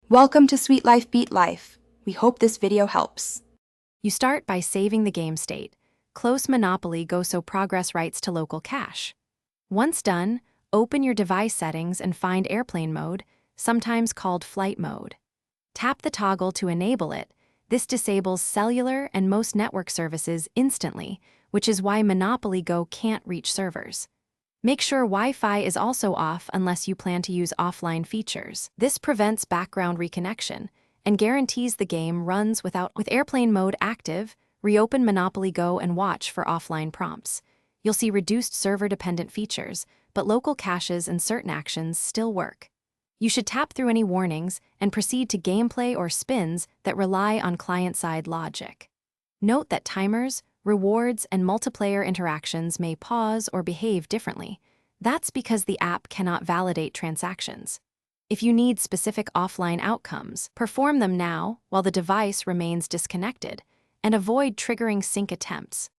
Welcome to Sweet Life Beat Life. We hope this video helps. You start by saving the game state. Close Monopoly Go so progress writes to local cache. Once done, open your device settings and find airplane mode, sometimes called flight mode. Tap the toggle to enable it. This disables cellular and most network services instantly, which is why Monopoly Go can't reach servers. Make sure Wi-Fi is also off unless you plan to use offline features. This prevents background reconnection and guarantees the game runs with airplane mode active. Reopen Monopoly Go and watch for offline prompts. You'll see reduced server-dependent features, but local caches and certain actions still work. You should tap through any warnings and proceed to gameplay or spins that rely on client-side logic. Note that timers, rewards, and multiplayer interactions may pause or behave differently. That's because the app cannot validate transactions. If you need specific offline outcomes, perform them now while the device remains disconnected, and avoid triggering sync attempts.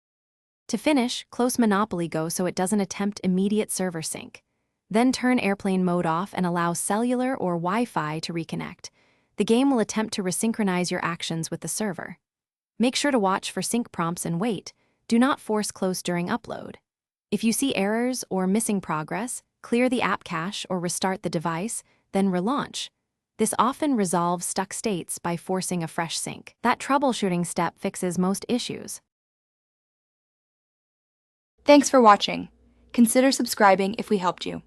To finish, close Monopoly Go so it doesn't attempt immediate server sync. Then turn airplane mode off and allow cellular or Wi-Fi to reconnect. The game will attempt to resynchronize your actions with the server. Make sure to watch for sync prompts and wait. Do not force close during upload. If you see errors or missing progress, clear the app cache or restart the device, then relaunch. This often resolves stuck states by forcing a fresh sync. That troubleshooting step fixes most issues. Thanks for watching. Consider subscribing if we helped you.